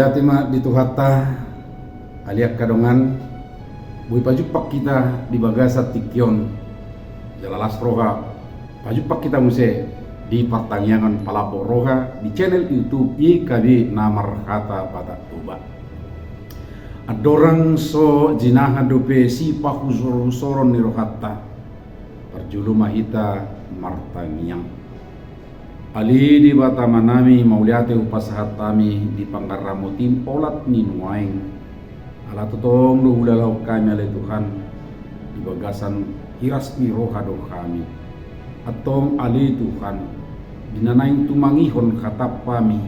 Mauliatima dituhatta aliak kadongan bui pajupak kita di bagasat tikyon jalalas roha pajupak kita muse di pertanyaan palapo roha di channel YouTube IKB Namar Kata Pada Tuba. Adorang so jinaha dope si pahusoron ni rohatta perjulu mahita martangiang ali di bata manami mauliate upasahat kami di panggaramutim olat ni nuaing ala tutong do ulalau kami ale Tuhan di bagasan hiras ni rohado kami atong ali Tuhan dinanaing tumangihon katap kami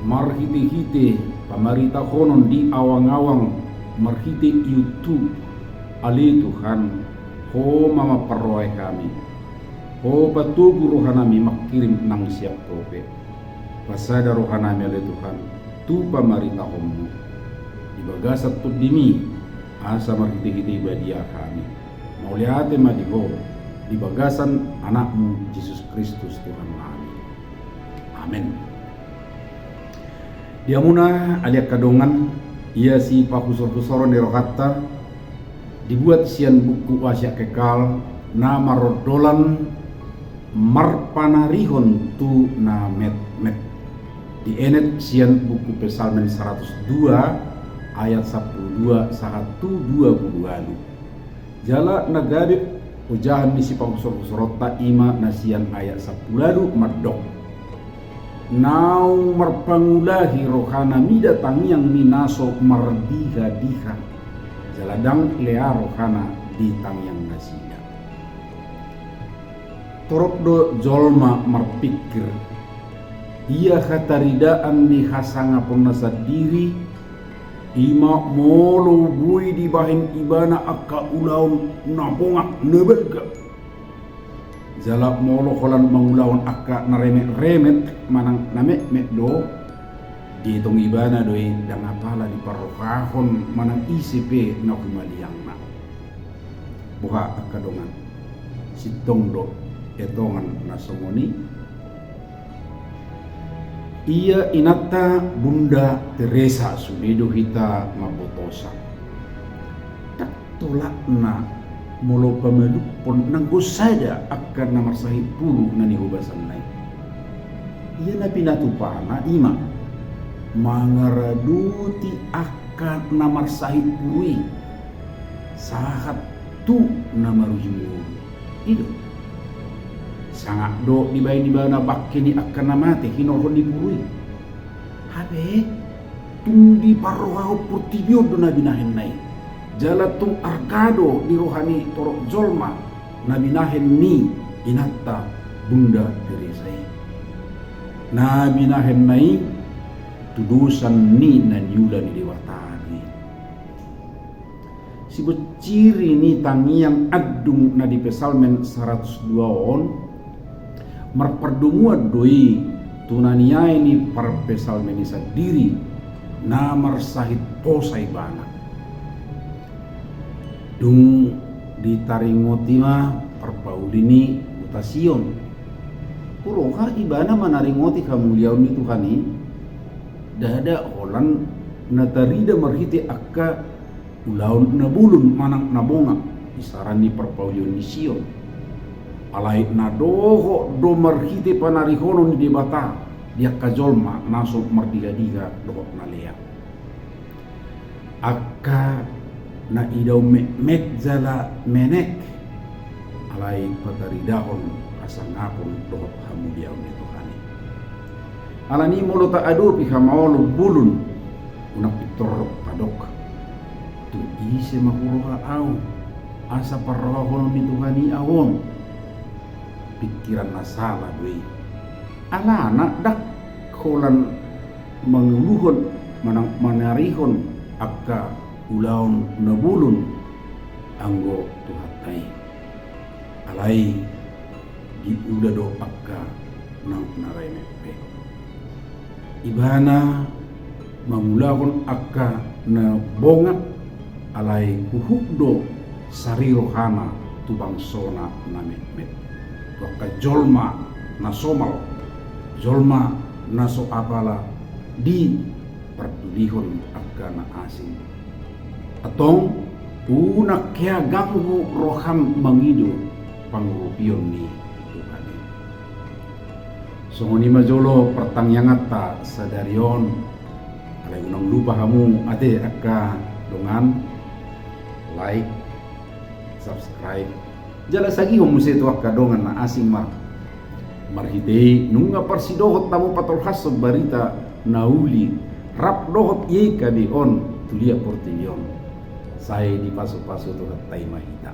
marhite-hite pamarita honon di awang-awang marhite YouTube ali Tuhan ho mama perroy kami o patugu rohanami makirim nang siap tope pasada rohanami oleh Tuhan tu pamarita homu di bagasat tu dimi asa marhiti-hiti ibadia kami mauliate madiho di bagasan anakmu Yesus Kristus Tuhan kami amin. Diamuna aliak kadongan ia si pahusor-husoron di rohatta dibuat sian buku wasya kekal nama rodolan marpanarihon tu na met di enet sian buku Pesalmen 102 ayat 12 sahatu 20 jala nagadip ujahan di sipang sorota ima nasian ayat 10 mardok nau marpangulahi rohana midatang yang minaso mardiha-diha jaladang lea rohana di tangyang nasinya torok do jolma marpikir ia kataridaan di hasanga pernasa diri ima molo bui di bahin ibana akka ulaun napongak nebelga jalap molo kolan mangulaun akka naremet-remet manang namek do dihitung ibana doi dan apala di parokahon manang ICP na kumaliangna buka akka dongan sitong do etongan nasomoni ia inata Bunda Teresa sudido hita mabotosa tak tolak na molo pamelupon nanggo sada akan namar sahib pulu nani hubasan nai ia na pinatupana ima mangaraduti akan namar sahib pului sahat tu namarujumu itu sangat do di bana bakkeni akan namate hinorhon dipurui habe tung di parrohau purtibio do nabinahen nai jala tung arkado di rohani torok jolma nabinahen ni inatta Bunda Teresa nabinahen nai tudusan ni nan yula ni dewatani sibut ciri ni tangiang adung na di Pesalmen 102 on marperdungua doi tunania ini para Pesalmen diri namar sahit posai bana dung ditaringotima perpaudini mutasion puroka ibana manaringoti kamuliaun itu kani dada holan natarida marhiti akka ulaun nabulun manang nabonga isarani perpaudion di Sion alai nadoho do marhiti panarihono di bata dia kajolma naso mardiga-diga doho nalea akka na idau mekjala menek alai pataridahon asangapon doho hamudiaun itu kani alani molo ta adu pihamawalo bulun unak pitor padok tu ise makuroha au asa parrohono mituhani awon pikiran masalah doi ala anak dak kolan mengeluhon manarihon akka ulaun nabulun anggo tuhatai alai di udado akka nang naremepe ibana mamulahon akka na bongak alai uhukdo sarirohana tubang sona namemet waka jolma na somal jolma na so apala di perdulihon agana asing. Atong una kaya ganggu roham mangido pangurupion ni Tuhan. So ni majolo pertangyangat ta sadarion alay unang lupa hamu ate akka dongan like subscribe jala sagi homo seto akka dongan na asing marhitei nunga parsidohot tamu patolhas so barita nauli rap dohot ye kadi on tulia portilion saya di paso-paso to tay mahita